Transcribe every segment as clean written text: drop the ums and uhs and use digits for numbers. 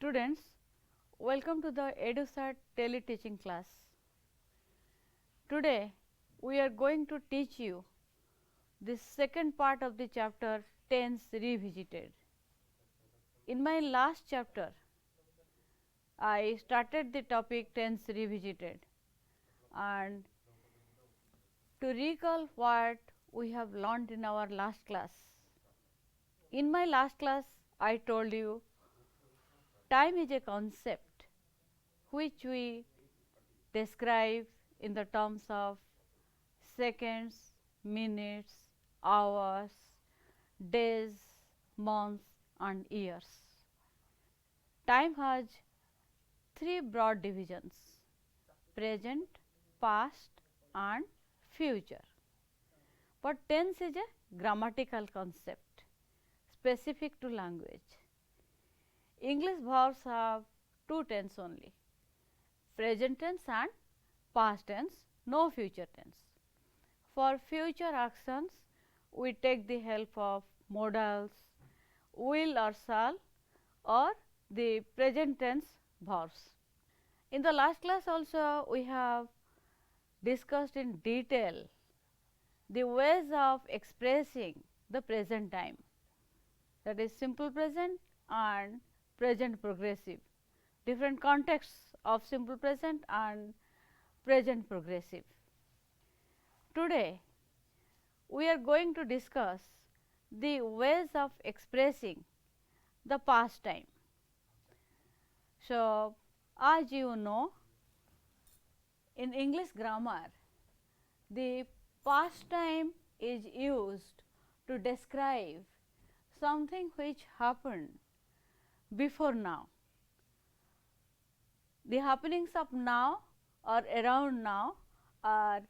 Students, welcome to the EduSat teleteaching class. Today, we are going to teach you the second part of the chapter Tense Revisited. In my last chapter, I started the topic Tense Revisited, and to recall what we have learned in our last class. In my last class, I told you time is a concept which we describe in the terms of seconds, minutes, hours, days, months and years. Time has three broad divisions: present, past and future. But tense is a grammatical concept specific to language. English verbs have two tense only: present tense and past tense, no future tense. For future actions, we take the help of modals will or shall or the present tense verbs. In the last class also, we have discussed in detail the ways of expressing the present time, that is simple present and present progressive, different contexts of simple present and present progressive. Today, we are going to discuss the ways of expressing the past time. So, as you know, in English grammar, the past time is used to describe something which happened before now. The happenings of now or around now are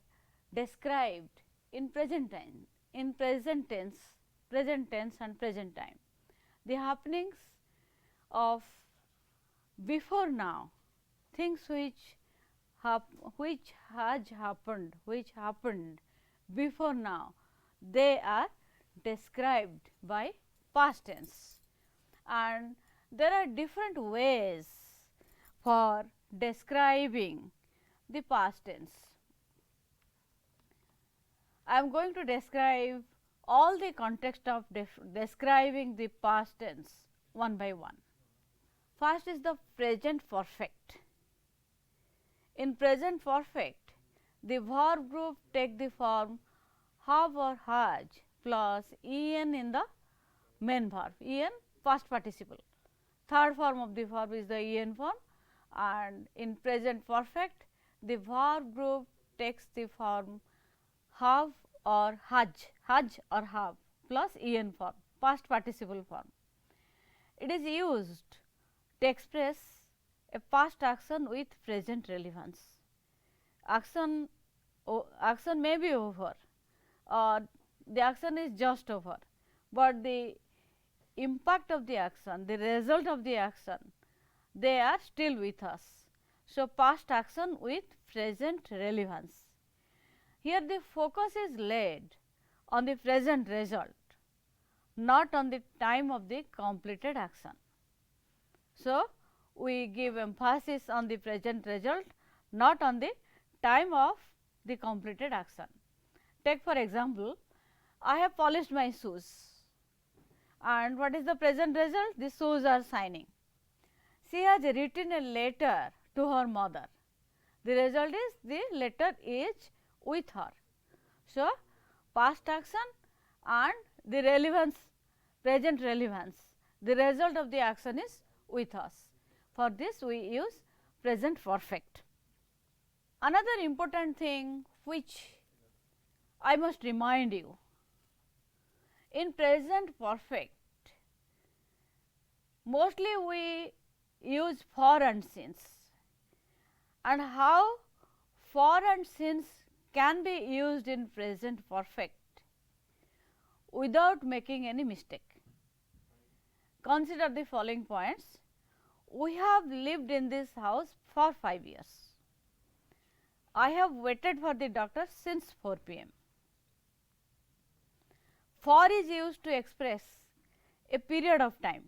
described in present time, in present tense and present time. The happenings of before now, things which has happened, which happened before now, they are described by past tense, and there are different ways for describing the past tense. I am going to describe all the context of describing the past tense one by one. First is the present perfect. In present perfect, the verb group take the form have or has plus en in the main verb, en past participle. Third form of the verb is the en form, and in present perfect, the verb group takes the form have or has or have plus en form, past participle form. It is used to express a past action with present relevance. Action may be over or the action is just over, but the impact of the action, the result of the action, they are still with us. So, past action with present relevance. Here the focus is laid on the present result, not on the time of the completed action. So, we give emphasis on the present result, not on the time of the completed action. Take for example, I have polished my shoes, and what is the present result? The shoes are shining. She has written a letter to her mother. The result is the letter is with her. So, past action and the relevance, present relevance, the result of the action is with us. For this we use present perfect. Another important thing which I must remind you, in present perfect, mostly we use for and since, and how for and since can be used in present perfect without making any mistake. Consider the following points. We have lived in this house for 5 years. I have waited for the doctor since 4 p.m. For is used to express a period of time.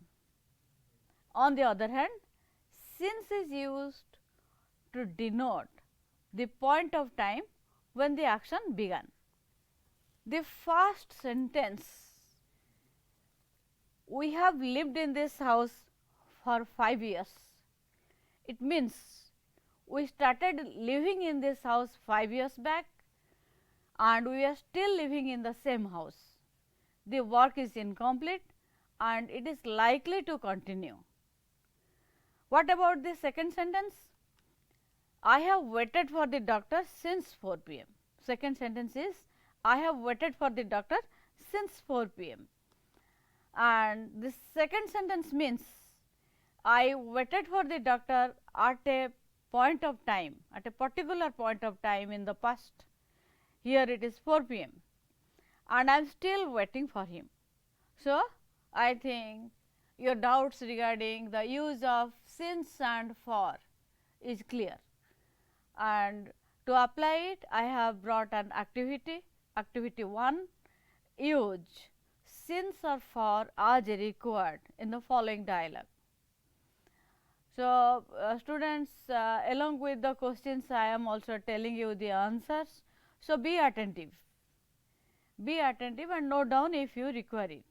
On the other hand, since is used to denote the point of time when the action began. The first sentence, we have lived in this house for 5 years. It means we started living in this house 5 years back and we are still living in the same house. The work is incomplete and it is likely to continue. What about the second sentence? I have waited for the doctor since 4 p.m. Second sentence is I have waited for the doctor since 4 p.m. And this second sentence means I waited for the doctor at a point of time, at a particular point of time in the past. Here it is 4 p.m. and I am still waiting for him. So, I think your doubts regarding the use of since and for is clear, and to apply it I have brought an activity. Activity 1, use since or for as required in the following dialogue. So, students, along with the questions I am also telling you the answers. So, be attentive and note down if you require it.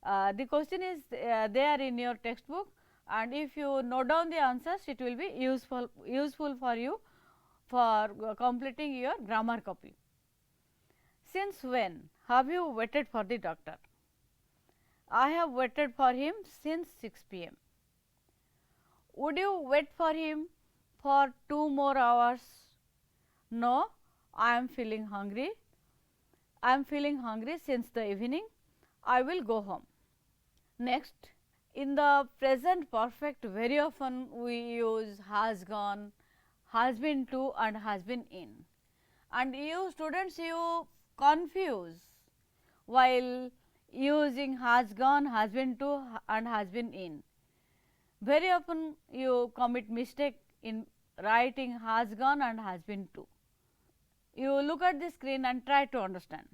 The question is there in your textbook, and if you note down the answers it will be useful for you for completing your grammar copy. Since when have you waited for the doctor? I have waited for him since 6 p.m. Would you wait for him for 2 more hours? No, I am feeling hungry. I am feeling hungry since the evening. I will go home. Next, in the present perfect very often we use has gone, has been to and has been in, and you students, you confuse while using has gone, has been to and has been in. Very often you commit mistake in writing has gone and has been to. You look at the screen and try to understand.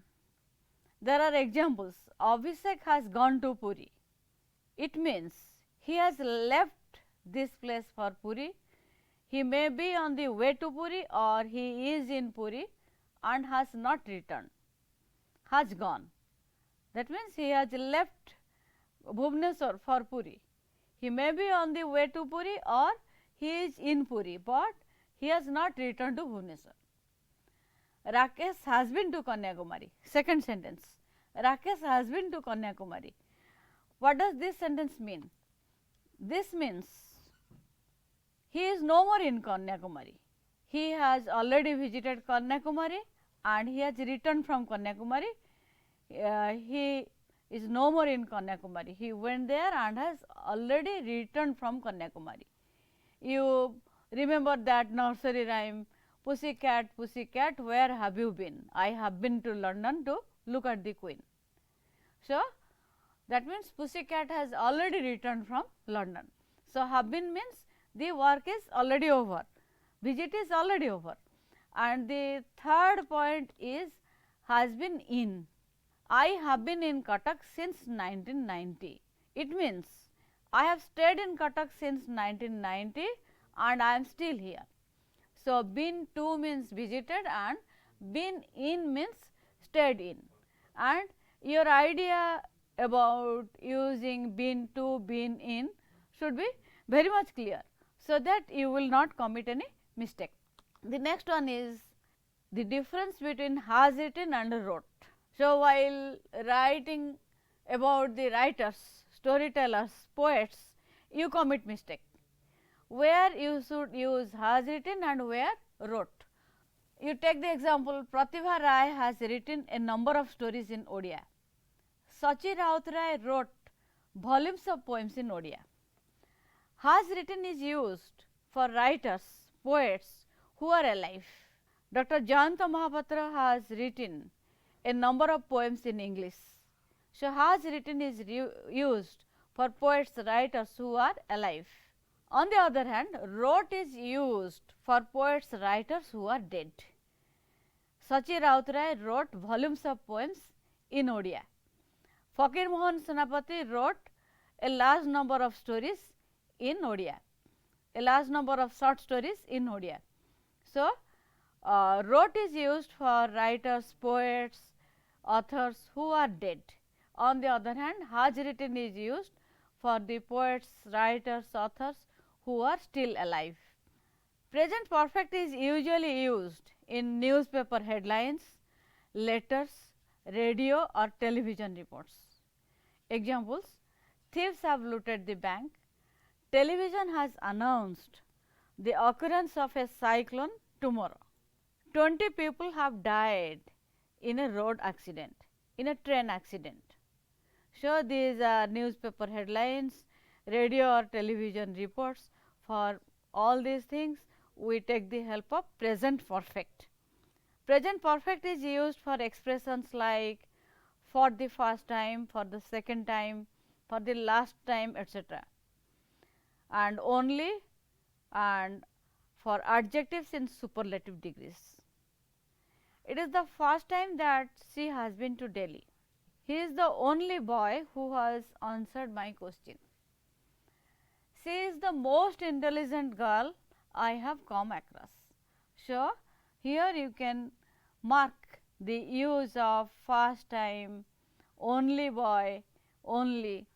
There are examples. Abhishek has gone to Puri. It means he has left this place for Puri. He may be on the way to Puri or he is in Puri and has not returned. Has gone. That means he has left Bhubaneswar for Puri. He may be on the way to Puri or he is in Puri, but he has not returned to Bhubaneswar. Rakesh has been to Kanyakumari. Second sentence, Rakesh has been to Kanyakumari. What does this sentence mean? This means he is no more in Kanyakumari. He has already visited Kanyakumari and he has returned from Kanyakumari. He is no more in Kanyakumari. He went there and has already returned from Kanyakumari. You remember that nursery rhyme, Pussycat, pussycat, where have you been? I have been to London to look at the Queen. So, that means pussycat has already returned from London. So, have been means the work is already over, visit is already over. And the third point is has been in. I have been in Cuttack since 1990. It means I have stayed in Cuttack since 1990 and I am still here. So, been to means visited and been in means stayed in, and your idea about using been to, been in should be very much clear, so that you will not commit any mistake. The next one is the difference between has written and wrote. So, while writing about the writers, storytellers, poets, you commit mistake, where you should use has written and where wrote. You take the example, Pratibha Rai has written a number of stories in Odia. Sachi Rautrai wrote volumes of poems in Odia. Has written is used for writers, poets who are alive. Dr. Jayanta Mahapatra has written a number of poems in English. So, has written is used for poets, writers who are alive. On the other hand, wrote is used for poets, writers who are dead. Sachi Rautrai wrote volumes of poems in Odia. Fakir Mohan Senapati wrote a large number of stories in Odia. a large number of short stories in Odia. So, wrote is used for writers, poets, authors who are dead. On the other hand, has written is used for the poets, writers, authors who are still alive. Present perfect is usually used in newspaper headlines, letters, radio or television reports. Examples: thieves have looted the bank. Television has announced the occurrence of a cyclone tomorrow. 20 people have died in a road accident, in a train accident. So, these are newspaper headlines, radio or television reports. For all these things, we take the help of present perfect. Present perfect is used for expressions like for the first time, for the second time, for the last time, etc. and only and for adjectives in superlative degrees. It is the first time that she has been to Delhi. He is the only boy who has answered my question. She is the most intelligent girl I have come across. So, here you can mark the use of first time, only boy, only,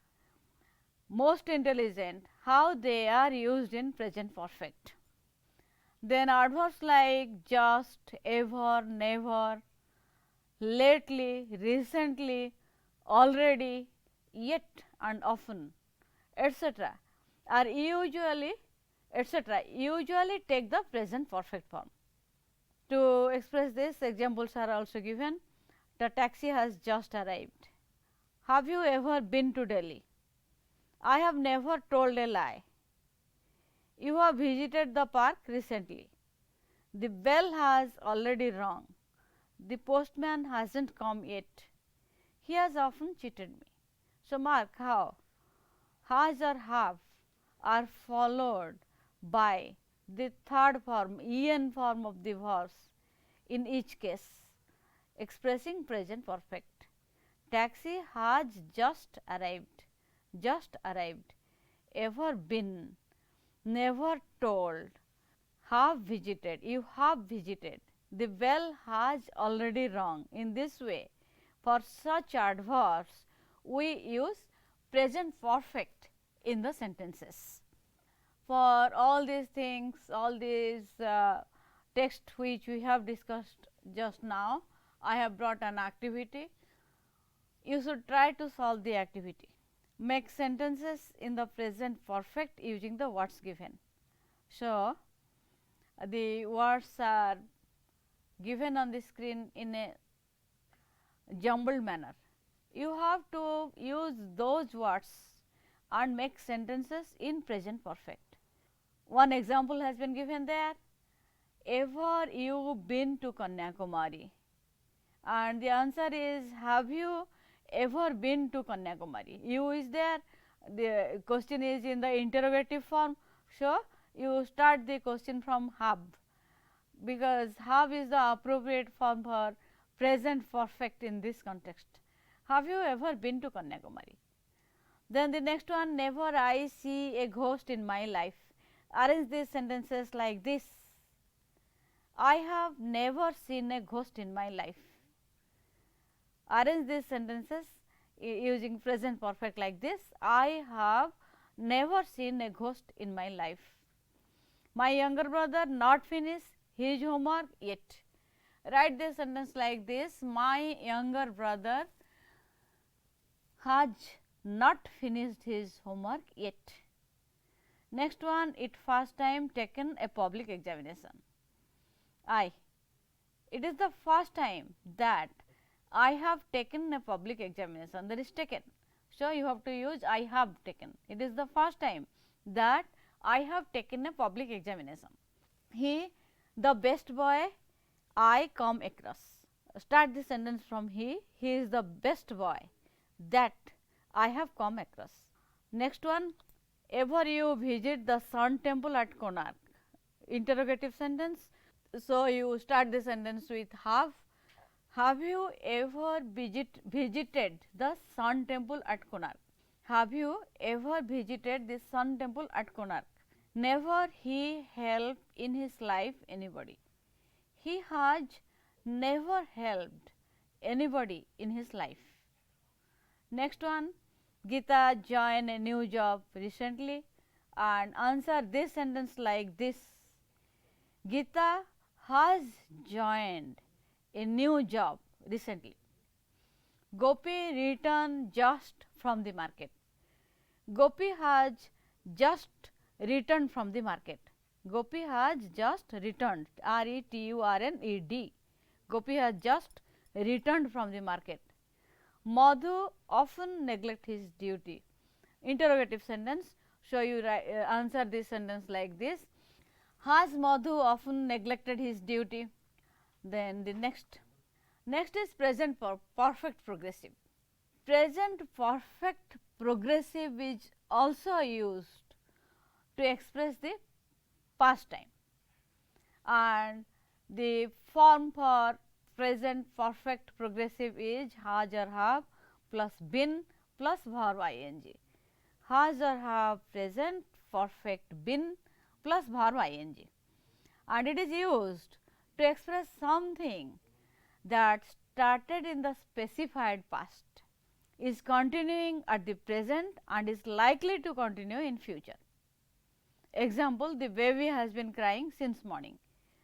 most intelligent, how they are used in present perfect. Then adverbs like just, ever, never, lately, recently, already, yet and often, etc. are usually take the present perfect form. To express this, examples are also given. The taxi has just arrived. Have you ever been to Delhi? I have never told a lie. You have visited the park recently. The bell has already rung. The postman hasn't come yet. He has often cheated me. So, mark how has or have are followed by the third form, en form of the verbs in each case, expressing present perfect. Taxi has just arrived, ever been, never told, have visited, you have visited, the bell has already rung. In this way, for such adverbs, we use present perfect in the sentences. For all these things, all these text which we have discussed just now, I have brought an activity. You should try to solve the activity. Make sentences in the present perfect using the words given. So, the words are given on the screen in a jumbled manner. You have to use those words and make sentences in present perfect. One example has been given there. Ever you been to Kanyakumari? And the answer is, have you ever been to Kanyakumari? You is there, the question is in the interrogative form. So, you start the question from have, because have is the appropriate form for present perfect in this context. Have you ever been to Kanyakumari? Then the next one, never I see a ghost in my life. Arrange these sentences like this. I have never seen a ghost in my life. Arrange these sentences using present perfect like this. I have never seen a ghost in my life. My younger brother not finished his homework yet. Write this sentence like this. My younger brother has not finished his homework yet. Next one, it first time taken a public examination. It is the first time that I have taken a public examination, that is taken. So, you have to use I have taken. It is the first time that I have taken a public examination. He, the best boy I come across. Start the sentence from he is the best boy that I have come across. Next one, ever you visit the Sun temple at Konark? Interrogative sentence. So, you start the sentence with have. Have you ever visited the Sun temple at Konark? Have you ever visited the Sun temple at Konark? Never he helped in his life anybody. He has never helped anybody in his life. Next one, Gita joined a new job recently, and answer this sentence like this: Gita has joined a new job recently. Gopi returned just from the market. Gopi has just returned from the market. Gopi has just returned, R-E-T-U-R-N-E-D. Gopi has just returned from the market. Madhu often neglect his duty. Interrogative sentence. So, you answer this sentence like this: has Madhu often neglected his duty? Then the next is present perfect progressive. Present perfect progressive is also used to express the past time, and the form for present perfect progressive is has or have plus been plus verb ing. Has or have present perfect been plus verb ing, and it is used to express something that started in the specified past, is continuing at the present and is likely to continue in future. Example, the baby has been crying since morning.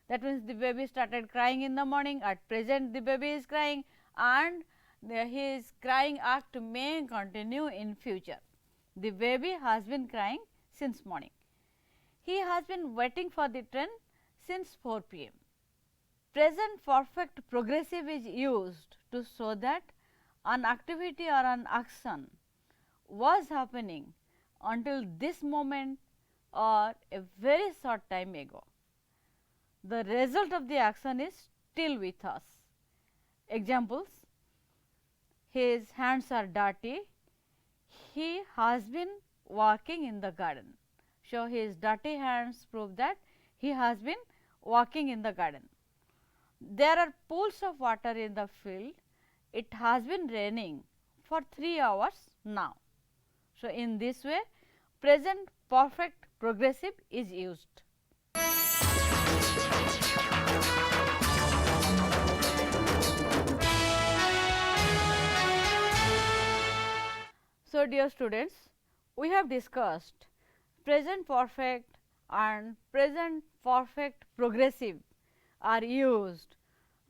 That means, the baby started crying in the morning, at present the baby is crying, and his crying act may continue in future. The baby has been crying since morning. He has been waiting for the train since 4 p.m. Present perfect progressive is used to show that an activity or an action was happening until this moment or a very short time ago. The result of the action is still with us. Examples: his hands are dirty, he has been walking in the garden. So, his dirty hands prove that he has been walking in the garden. There are pools of water in the field, it has been raining for 3 hours now. So, in this way present perfect progressive is used. So, dear students, we have discussed present perfect and present perfect progressive are used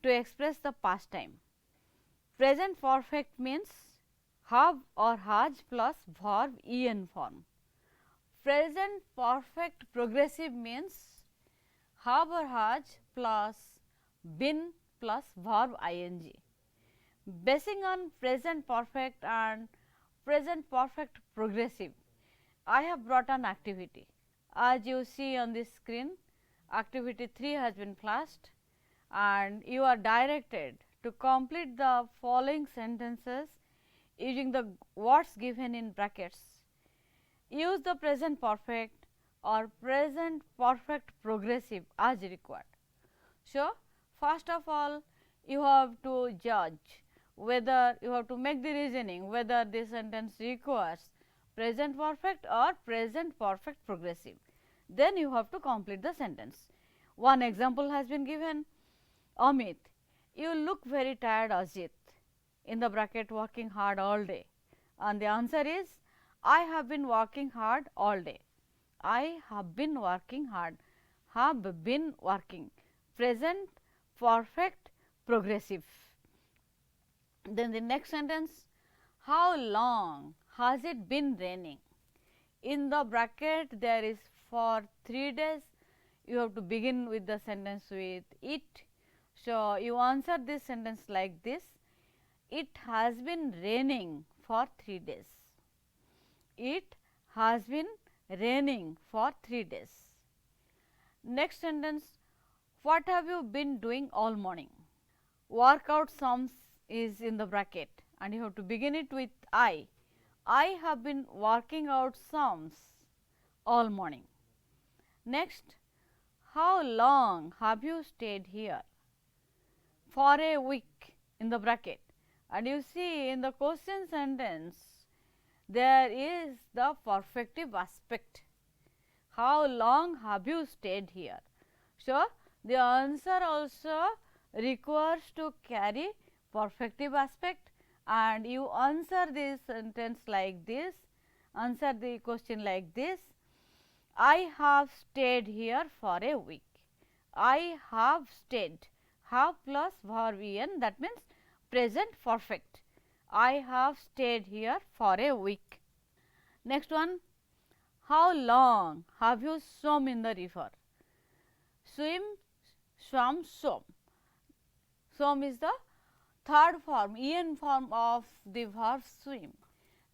to express the past time. Present perfect means have or has plus verb en form. Present perfect progressive means have or has plus been plus verb ing. Basing on present perfect and present perfect progressive, I have brought an activity. As you see on this screen, activity 3 has been flashed, and you are directed to complete the following sentences using the words given in brackets. Use the present perfect or present perfect progressive as required. So, first of all, you have to judge whether you have to make the reasoning whether this sentence requires present perfect or present perfect progressive. Then you have to complete the sentence. One example has been given: Amit, you look very tired, Ajit, in the bracket working hard all day, and the answer is I have been working hard all day. I have been working hard, have been working, present perfect progressive. Then the next sentence: how long has it been raining? In the bracket there is for 3 days, you have to begin with the sentence with it. So, you answer this sentence like this: it has been raining for 3 days. It has been raining for 3 days. Next sentence: what have you been doing all morning? Workout sums is in the bracket, and you have to begin it with I. I have been working out sums all morning. Next, how long have you stayed here? For a week in the bracket, and you see in the question sentence there is the perfective aspect. how long have you stayed here? So, the answer also requires to carry perfective aspect, and you answer this sentence like this, answer the question like this: I have stayed here for a week. I have stayed, have plus verb en, that means present perfect. I have stayed here for a week. Next one, how long have you swum in the river? Swim, swam, swum. Swum is the third form, en form of the verb swim.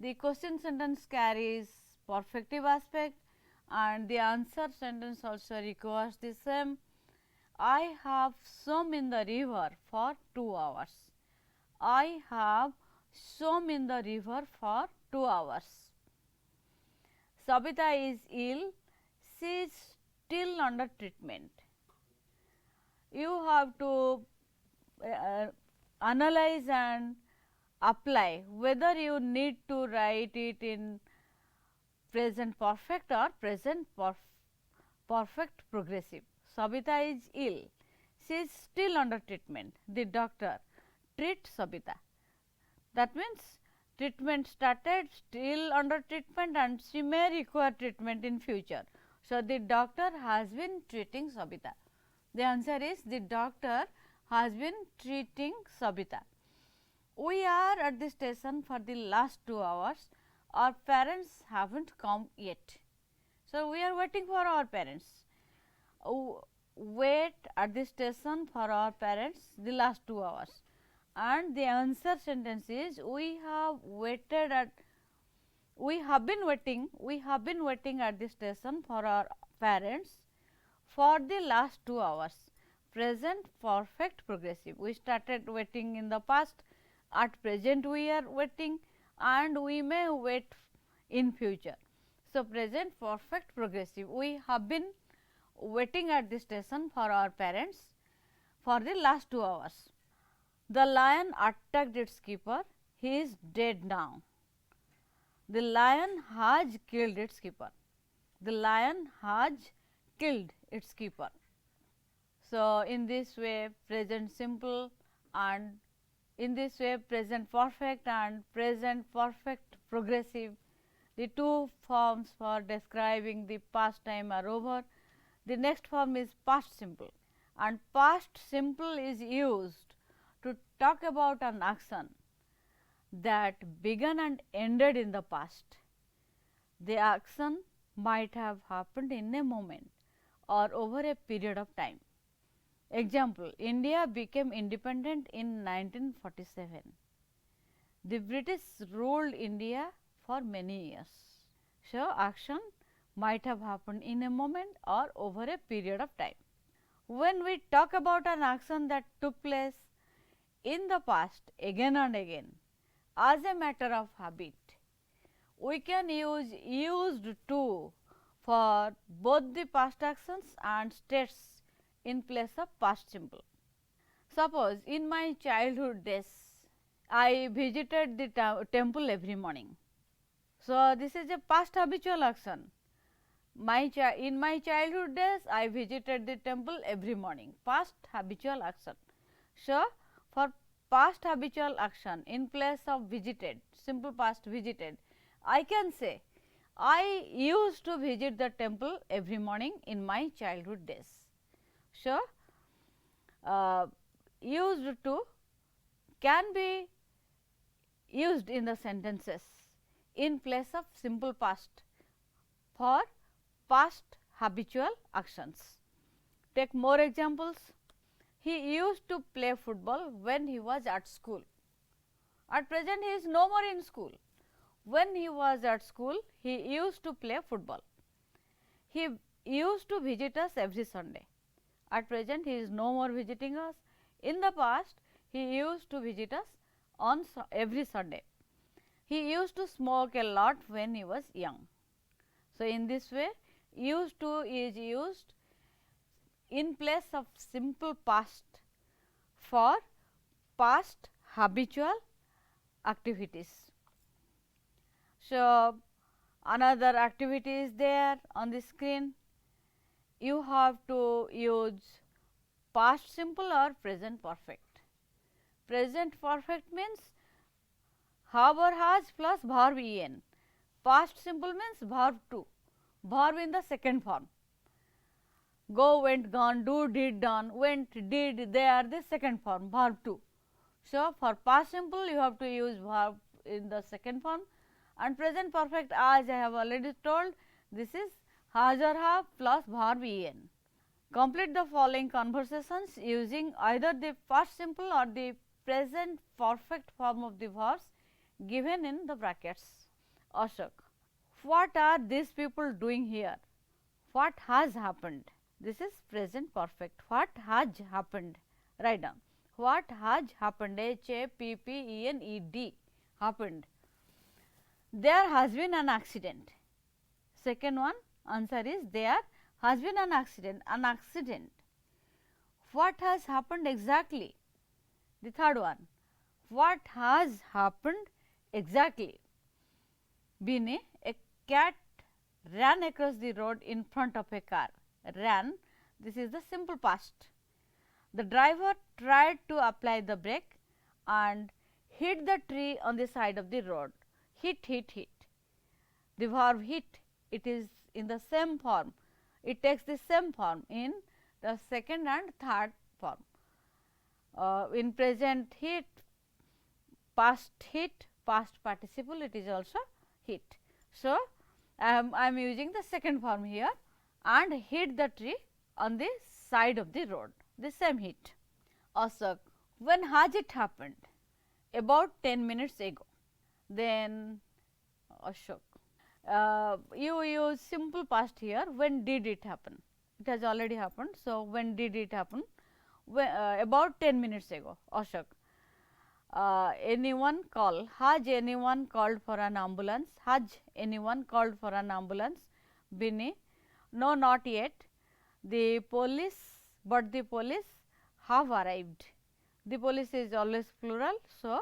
The question sentence carries perfective aspect, and the answer sentence also requires the same. I have swum in the river for 2 hours. I have swum in the river for 2 hours. Sabita is ill. She is still under treatment. You have to analyze and apply whether you need to write it in present perfect or present perfect progressive. Sabita is ill. She is still under treatment. The doctor treats Sabita. That means treatment started, still under treatment, and she may require treatment in future. So, the doctor has been treating Sabita. The answer is the doctor has been treating Sabita. We are at the station for the last 2 hours. Our parents haven't come yet. So, we are waiting for our parents. Wait at the station for our parents the last 2 hours, and the answer sentence is we have been waiting at the station for our parents for the last 2 hours. Present perfect progressive. We started waiting in the past, at present we are waiting, and we may wait in future. So, present perfect progressive. We have been waiting at the station for our parents for the last 2 hours. The lion attacked its keeper. He is dead now. The lion has killed its keeper. The lion has killed its keeper. So, in this way present simple, and in this way present perfect and present perfect progressive, the two forms for describing the past time are over. The next form is past simple, and past simple is used to talk about an action that began and ended in the past. The action might have happened in a moment or over a period of time. Example, India became independent in 1947. The British ruled India for many years. So, action might have happened in a moment or over a period of time. When we talk about an action that took place in the past again and again as a matter of habit, we can use used to for both the past actions and states in place of past simple. Suppose in my childhood days, I visited the temple every morning. So, this is a past habitual action. In my childhood days, I visited the temple every morning, past habitual action. So, for past habitual action in place of visited, simple past visited, I can say I used to visit the temple every morning in my childhood days. So, used to can be used in the sentences in place of simple past for past habitual actions. Take more examples. He used to play football when he was at school. At present, he is no more in school. When he was at school, he used to play football. He used to visit us every Sunday. At present, he is no more visiting us. In the past, he used to visit us on every Sunday. He used to smoke a lot when he was young. So, in this way, used to is used in place of simple past for past habitual activities. So, Another activity is there on the screen. You have to use past simple or present perfect. Present perfect means have or has plus verb en. Past simple means verb to, verb in the second form. Go, went, gone, do, did, done, went, did, they are the second form, verb to. So, for past simple you have to use verb in the second form, and present perfect, as I have already told, this is has or have plus verb en. Complete the following conversations using either the past simple or the present perfect form of the verbs given in the brackets. Ashok, what are these people doing here? What has happened? This is present perfect. What has happened? Write down. What has happened? H-A-P-P-E-N-E-D. Happened. There has been an accident. Second one answer is there has been an accident. An accident. What has happened exactly? The third one. What has happened exactly? Bine, a cat ran across the road in front of a car. Ran, this is the simple past. The driver tried to apply the brake and hit the tree on the side of the road. Hit, hit, hit. The verb hit, it is in the same form. It takes the same form in the second and third form. In present hit, past hit, past participle, it is also hit. So, I am using the second form here and hit the tree on the side of the road, the same hit. Ashok, when has it happened? About 10 minutes ago. Then Ashok, you use simple past here. When did it happen? It has already happened. So, when did it happen? About 10 minutes ago. Ashok, anyone call? Has anyone called for an ambulance? Has anyone called for an ambulance? Bini, no, not yet. The police, but the police have arrived. The police is always plural. So,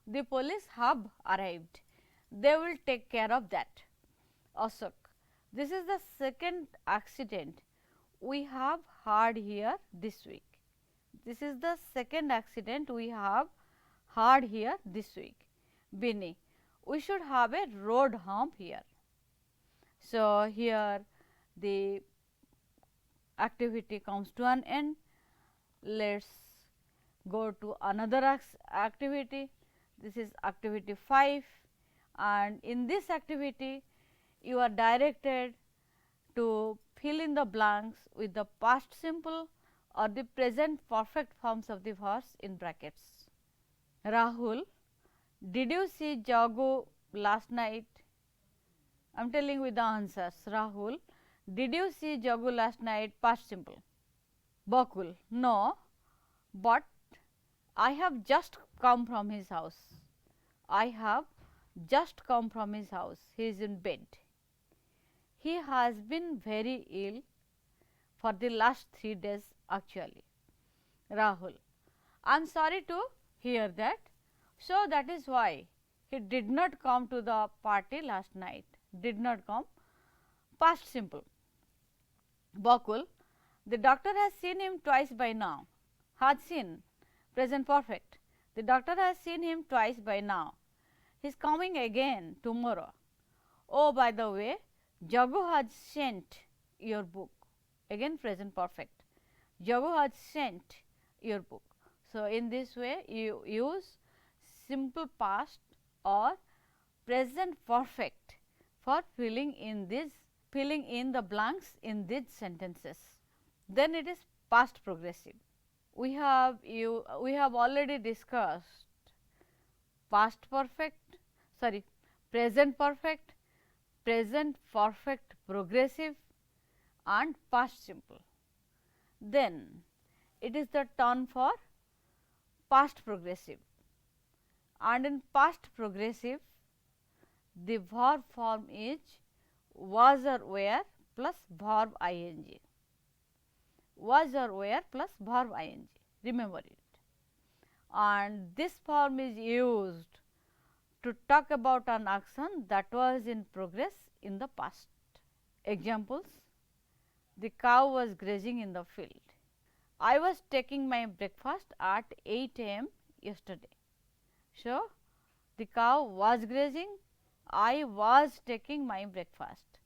the police have arrived. They will take care of that. Ashok, this is the second accident we have heard here this week. This is the second accident we have heard here this week. Bini, we should have a road hump here. So, here the activity comes to an end. Let us go to another activity. This is activity 5, and in this activity you are directed to fill in the blanks with the past simple or the present perfect forms of the verbs in brackets. Rahul, did you see Jagu last night? I am telling with the answers. Rahul, did you see Jagu last night? Past simple. Bakul, no, but I have just come from his house. I have just come from his house. He is in bed. He has been very ill for the last 3 days actually. Rahul, I am sorry to hear that. So, that is why he did not come to the party last night. Did not come, past simple. Bakul, the doctor has seen him twice by now. Had seen, present perfect. The doctor has seen him twice by now. He is coming again tomorrow. Oh, by the way, Jagu has sent your book. Again present perfect. Jagu has sent your book. So, in this way you use simple past or present perfect for filling in the blanks in these sentences. Then it is past progressive. We have already discussed past perfect, sorry, present perfect, present perfect progressive and past simple. Then it is the turn for past progressive, and in past progressive the verb form is was or were plus verb ing. Was or were plus verb ing, remember it. And this form is used to talk about an action that was in progress in the past. Examples: the cow was grazing in the field. I was taking my breakfast at 8 a.m. yesterday. So, the cow was grazing, I was taking my breakfast.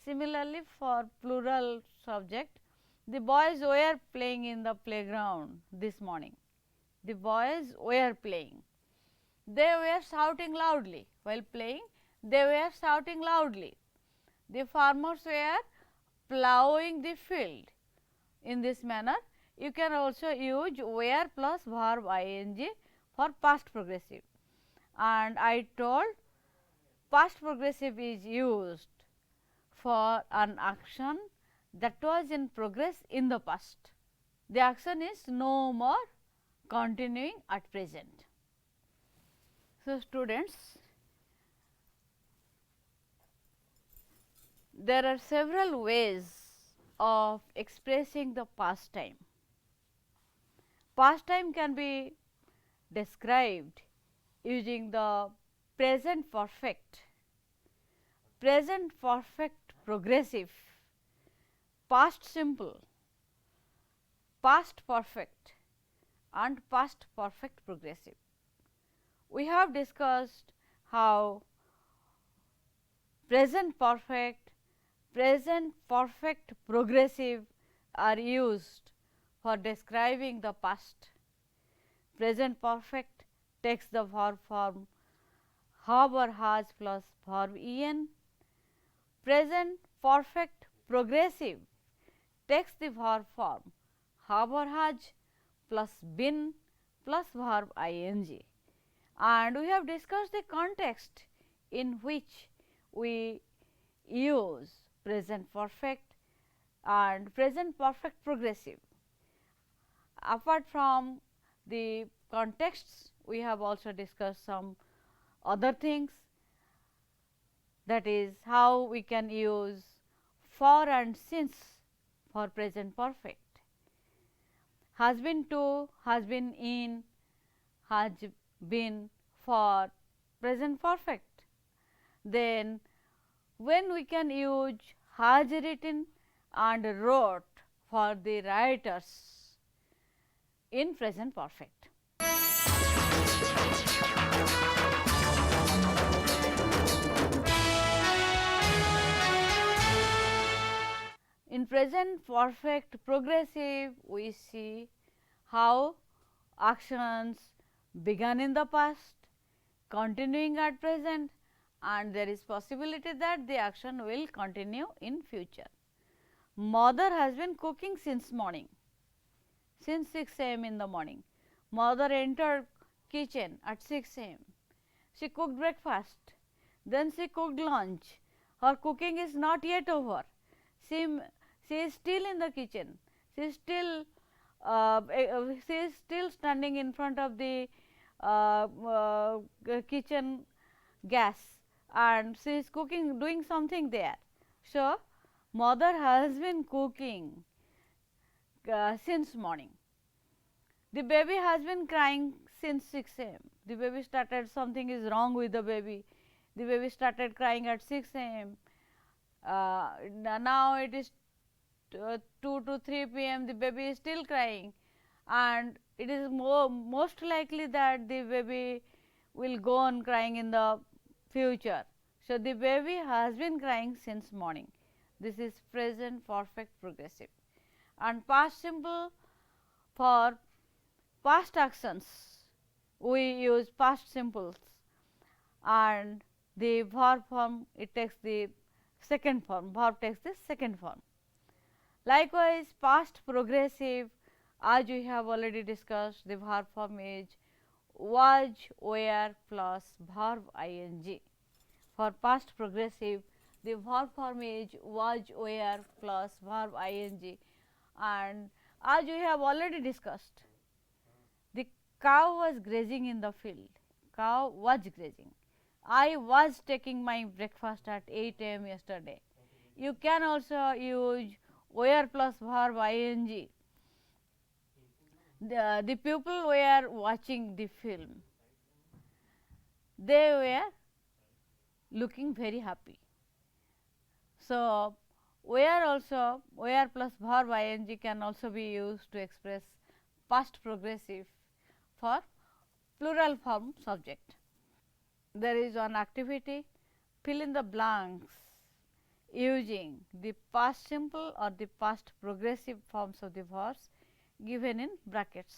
Similarly, for plural subject, the boys were playing in the playground this morning. The boys were playing. They were shouting loudly. While playing, they were shouting loudly. The farmers were plowing the field. In this manner, you can also use were plus verb ing for past progressive. And I told past progressive is used for an action that was in progress in the past. The action is no more continuing at present. So, students, there are several ways of expressing the past time. Past time can be described using the present perfect, present perfect progressive, past simple, past perfect and past perfect progressive. We have discussed how present perfect, present perfect progressive are used for describing the past. Present perfect takes the verb form have or has plus verb en. Present perfect progressive takes the verb form have or has plus been plus verb ing. And we have discussed the context in which we use present perfect and present perfect progressive. Apart from the contexts, we have also discussed some other things, that is how we can use for and since for present perfect. Has been to, has been in, has been for present perfect. Then when we can use has written and wrote for the writers in present perfect. In present perfect progressive, we see how actions began in the past, continuing at present, and there is possibility that the action will continue in future. Mother has been cooking since morning, since 6 a.m. in the morning. Mother entered kitchen at 6 a.m. She cooked breakfast, then she cooked lunch. Her cooking is not yet over. She is still in the kitchen. She is still standing in front of the kitchen gas, and she is cooking, doing something there. So, mother has been cooking since morning. The baby has been crying since 6 a.m. The baby started, something is wrong with the baby. The baby started crying at 6 a.m. Now it is 2 to 3 p.m. the baby is still crying, and it is most likely that the baby will go on crying in the future. So, the baby has been crying since morning. This is present perfect progressive. And past simple, for past actions we use past simples, and the verb form, it takes the second form, verb takes the second form. Likewise, past progressive, as we have already discussed, the verb form is was, were plus verb ing. For past progressive, the verb form is was, were plus verb ing, and as we have already discussed, the cow was grazing in the field. Cow was grazing. I was taking my breakfast at 8 a.m. yesterday. You can also use were plus verb ing. The people were watching the film. They were looking very happy. So, where also where plus verb ing can also be used to express past progressive for plural form subject. There is one activity, fill in the blanks using the past simple or the past progressive forms of the verbs given in brackets.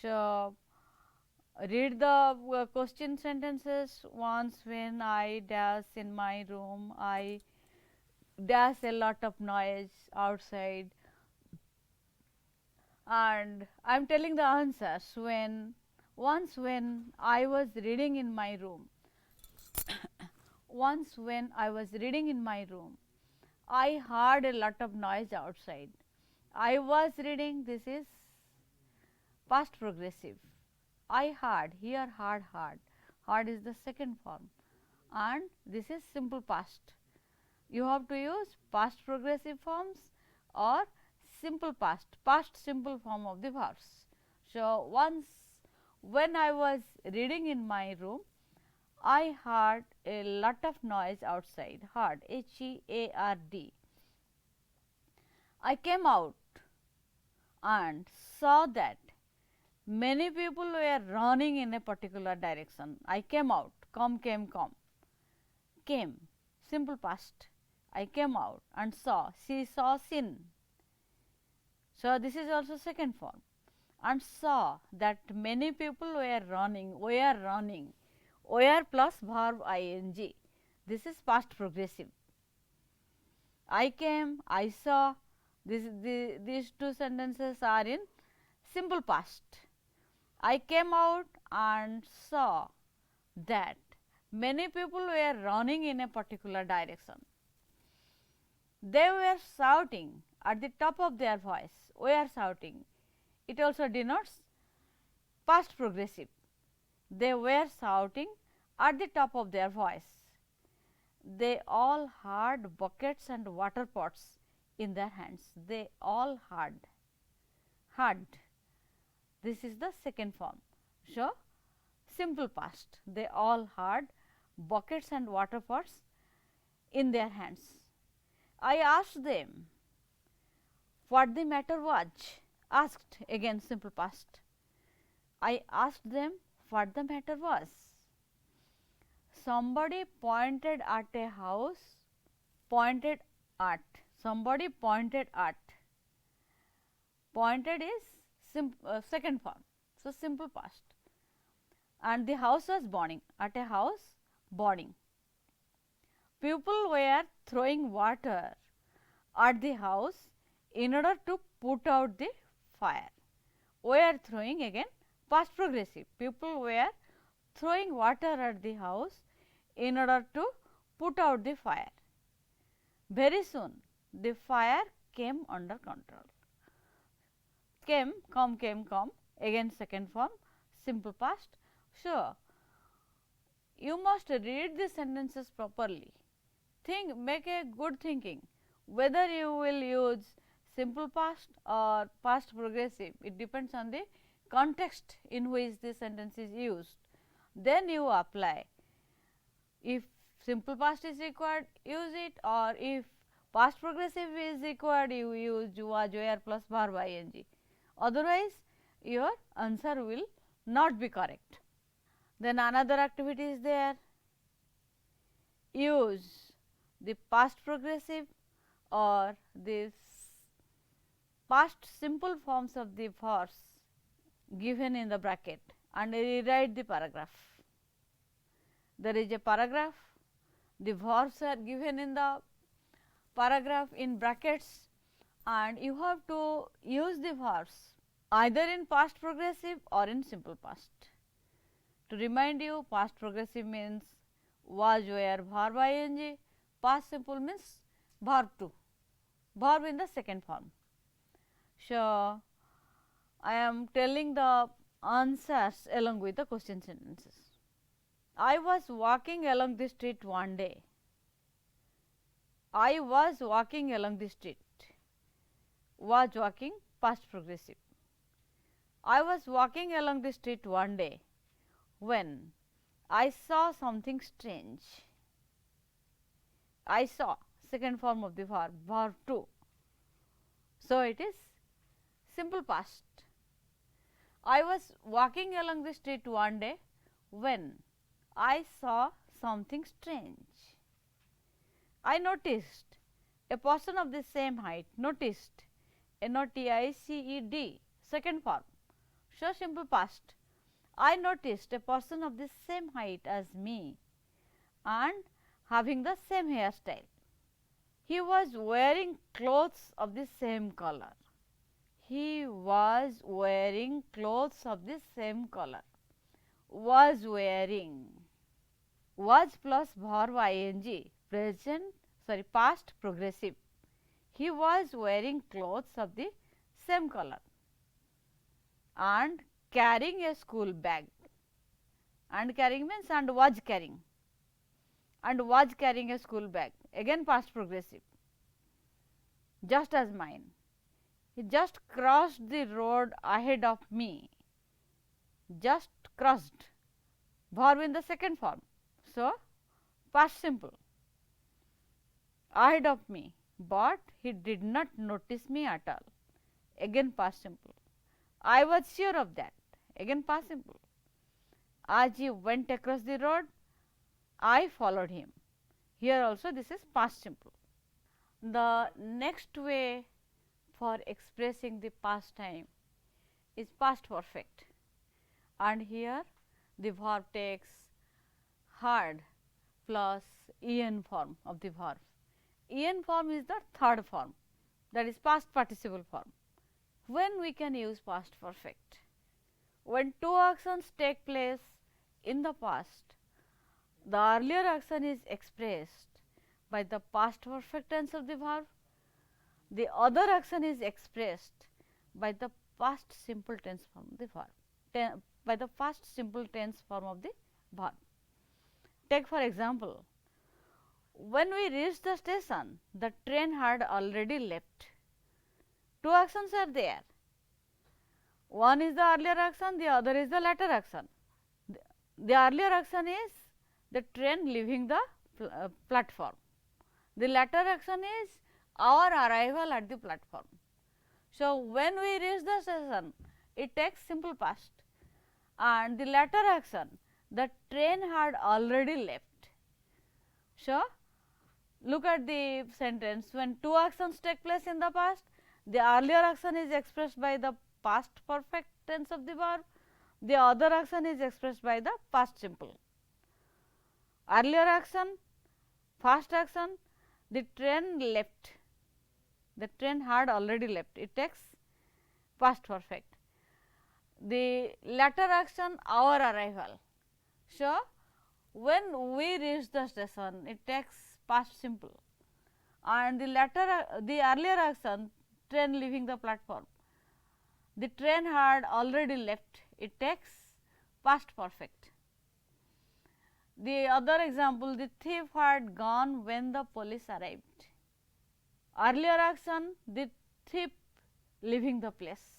So, read the question sentences. Once when I dash in my room, I dash a lot of noise outside, and I am telling the answers. Once when I was reading in my room, once when I was reading in my room, I heard a lot of noise outside. I was reading, this is past progressive. I heard, here heard. Heard is the second form, and this is simple past. You have to use past progressive forms or simple past simple form of the verbs. So, once when I was reading in my room, I heard a lot of noise outside. Heard, H-E-A-R-D. I came out and saw that many people were running in a particular direction. I came out, come, came, simple past. I came out and saw, she saw, seen. So, this is also second form, and saw that many people were running, were plus verb ing. This is past progressive. I came, I saw, these two sentences are in simple past. I came out and saw that many people were running in a particular direction. They were shouting at the top of their voice, were shouting. It also denotes past progressive. They were shouting at the top of their voice. They all had buckets and water pots in their hands. They all had. This is the second form. So, simple past. They all had buckets and water pots in their hands. I asked them what the matter was. Asked, again simple past. I asked them what the matter was. Somebody pointed at a house. Pointed at. Somebody pointed at. Pointed is second form. So, simple past. And the house was burning. At a house, burning. People were throwing water at the house in order to put out the fire. Were throwing, again past progressive. People were throwing water at the house in order to put out the fire. Very soon the fire came under control. Came, come, again second form, simple past. So, you must read the sentences properly. Think, make a good thinking whether you will use simple past or past progressive. It depends on the context in which the sentence is used. Then you apply. If simple past is required, use it, or if past progressive is required, you use was, were plus verb ing. Otherwise, your answer will not be correct. Then another activity is there. Use the past progressive or the past simple forms of the verbs given in the bracket and rewrite the paragraph. There is a paragraph, the verbs are given in the paragraph in brackets, and you have to use the verbs either in past progressive or in simple past. To remind you, past progressive means was, were, verb ing, past simple means verb to, verb in the second form. So, I am telling the answers along with the question sentences. I was walking along the street one day. I was walking along the street. Was walking, past progressive. I was walking along the street one day when I saw something strange. I saw, second form of the verb, verb 2. So, it is simple past. I was walking along the street one day when I saw something strange. I noticed a person of the same height, noticed, NOTICED, second form. So, simple past. I noticed a person of the same height as me and having the same hairstyle. He was wearing clothes of the same color. He was wearing clothes of the same color. Was wearing. Was plus verb ing, present, past progressive. He was wearing clothes of the same color and carrying a school bag. And carrying means and was carrying. And was carrying a school bag, again past progressive, just as mine. He just crossed the road ahead of me, just crossed, verb in the second form. So, past simple, ahead of me, but he did not notice me at all, again past simple. I was sure of that, again past simple. As he went across the road, I followed him. Here also this is past simple. The next way for expressing the past time is past perfect, and here the verb takes had plus en form of the verb. En form is the third form, that is past participle form. When we can use past perfect? When two actions take place in the past, the earlier action is expressed by the past perfect tense of the verb, the other action is expressed by the past simple tense form of the verb, by the past simple tense form of the verb. Take for example, when we reached the station, the train had already left. Two actions are there. One is the earlier action, the other is the later action. The earlier action is the train leaving the platform. The latter action is our arrival at the platform. So, when we reach the station, it takes simple past, and the latter action, the train had already left. So, look at the sentence, when two actions take place in the past, the earlier action is expressed by the past perfect tense of the verb, the other action is expressed by the past simple. Earlier action, first action, the train left, the train had already left, it takes past perfect. The latter action, our arrival. So, when we reach the station, it takes past simple, and the earlier action, train leaving the platform, the train had already left, it takes past perfect. The other example, the thief had gone when the police arrived. Earlier action, the thief leaving the place,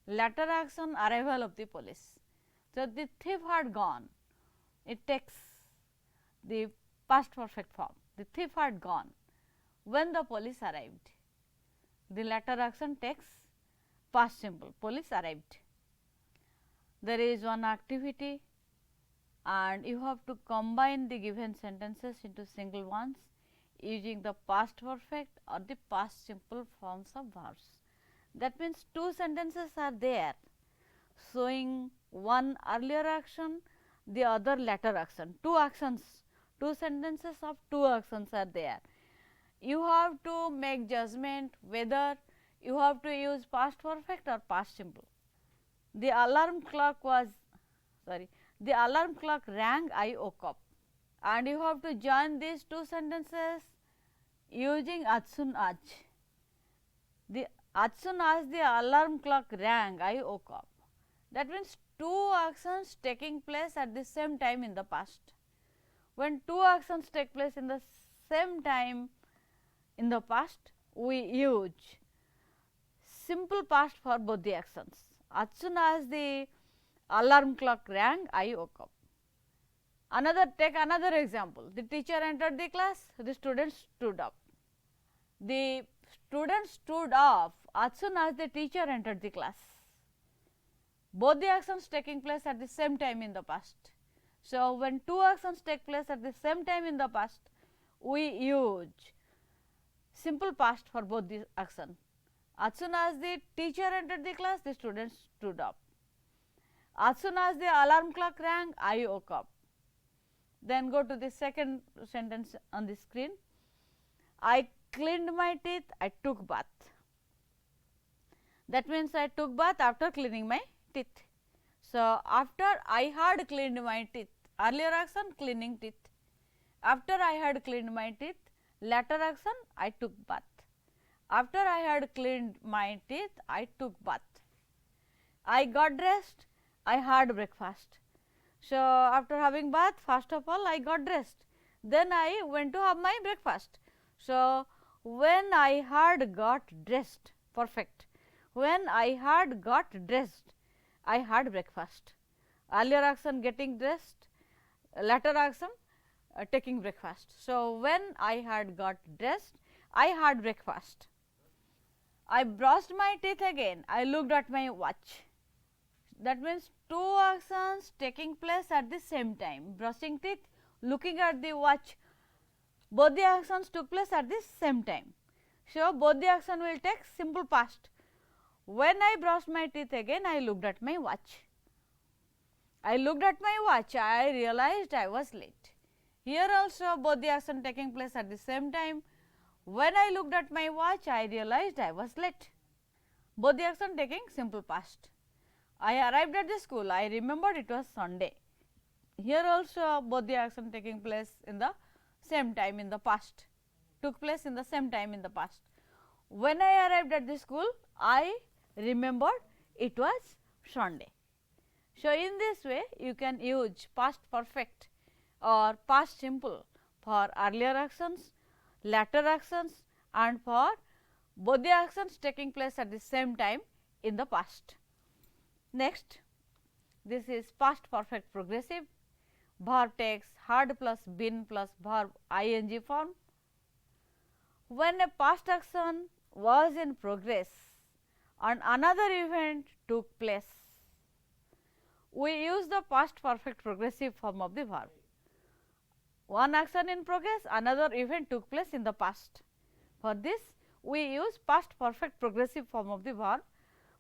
latter action, arrival of the police. So, the thief had gone, it takes the past perfect form, the thief had gone when the police arrived. The latter action takes past simple, police arrived. There is one activity and you have to combine the given sentences into single ones using the past perfect or the past simple forms of verbs. That means, two sentences are there showing one earlier action, the other latter action, two actions, two sentences of two actions are there. You have to make judgment whether you have to use past perfect or past simple. The alarm clock the alarm clock rang, I woke up, and you have to join these two sentences using as soon as. As soon as the alarm clock rang, I woke up. That means, two actions taking place at the same time in the past. When two actions take place in the same time in the past, we use simple past for both the actions. As soon as the alarm clock rang, I woke up. Take another example. The teacher entered the class, the student stood up. The student stood up as soon as the teacher entered the class. Both the actions taking place at the same time in the past. So, when two actions take place at the same time in the past, we use simple past for both the action. As soon as the teacher entered the class, the student stood up. As soon as the alarm clock rang, I woke up. Then go to the second sentence on the screen. I cleaned my teeth, I took bath. That means, I took bath after cleaning my teeth. So, after I had cleaned my teeth, earlier action cleaning teeth. After I had cleaned my teeth, later action I took bath. After I had cleaned my teeth, I took bath. I got dressed, I had breakfast. So, after having bath, first of all I got dressed, then I went to have my breakfast. So, when I had got dressed, perfect. When I had got dressed, I had breakfast. Earlier action getting dressed, later action taking breakfast. So, when I had got dressed, I had breakfast. I brushed my teeth again, I looked at my watch. That means, two actions taking place at the same time, brushing teeth, looking at the watch, both the actions took place at the same time. So, both the action will take simple past. When I brushed my teeth again, I looked at my watch. I looked at my watch, I realized I was late. Here also both the action taking place at the same time. When I looked at my watch, I realized I was late. Both the action taking simple past. I arrived at the school, I remembered it was Sunday. Here also both the action taking place in the same time in the past, took place in the same time in the past. When I arrived at the school, I remembered it was Sunday. So, in this way you can use past perfect or past simple for earlier actions, later actions and for both the actions taking place at the same time in the past. Next, this is past perfect progressive. Verb takes had plus been plus verb ing form. When a past action was in progress and another event took place, we use the past perfect progressive form of the verb. One action in progress, another event took place in the past. For this, we use past perfect progressive form of the verb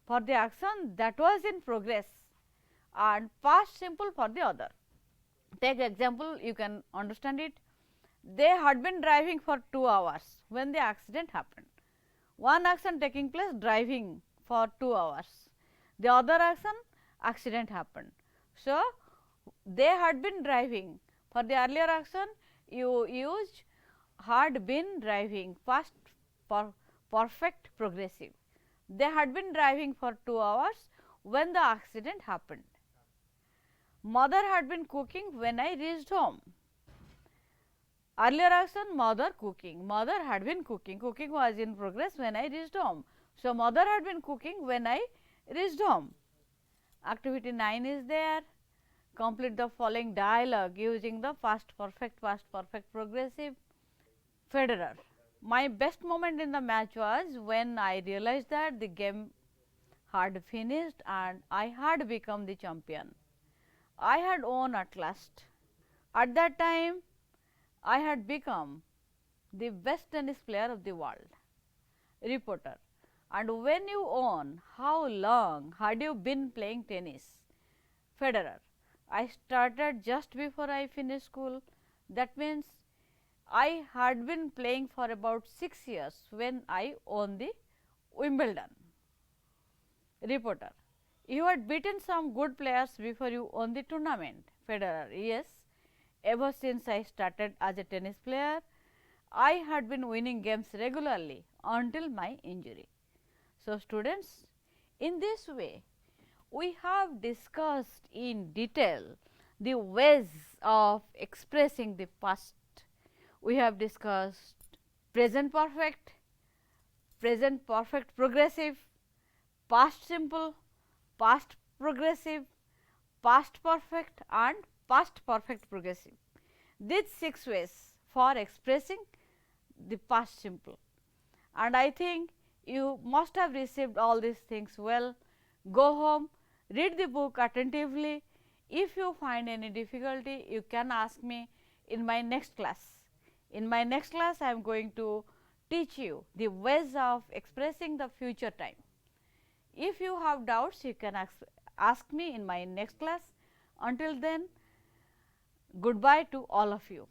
for the action that was in progress and past simple for the other. Take example, you can understand it. They had been driving for 2 hours when the accident happened. One action taking place, driving for 2 hours. The other action, accident happened. So, they had been driving. For the earlier action, you used had been driving, past perfect progressive. They had been driving for 2 hours when the accident happened. Mother had been cooking when I reached home. Earlier action, mother cooking, mother had been cooking, cooking was in progress when I reached home. So, mother had been cooking when I reached home. Activity 9 is there. Complete the following dialogue using the past perfect progressive. Federer: my best moment in the match was when I realized that the game had finished and I had become the champion. I had won at last. At that time, I had become the best tennis player of the world. Reporter: and when you won, how long had you been playing tennis? Federer: I started just before I finished school. That means, I had been playing for about 6 years when I won the Wimbledon. Reporter: you had beaten some good players before you won the tournament. Federer: yes, ever since I started as a tennis player, I had been winning games regularly until my injury. So, students, in this way we have discussed in detail the ways of expressing the past. We have discussed present perfect progressive, past simple, past progressive, past perfect and past perfect progressive. These 6 ways for expressing the past simple, and I think you must have received all these things well. Go home, read the book attentively. If you find any difficulty, you can ask me in my next class. In my next class, I am going to teach you the ways of expressing the future time. If you have doubts, you can ask me in my next class. Until then, goodbye to all of you.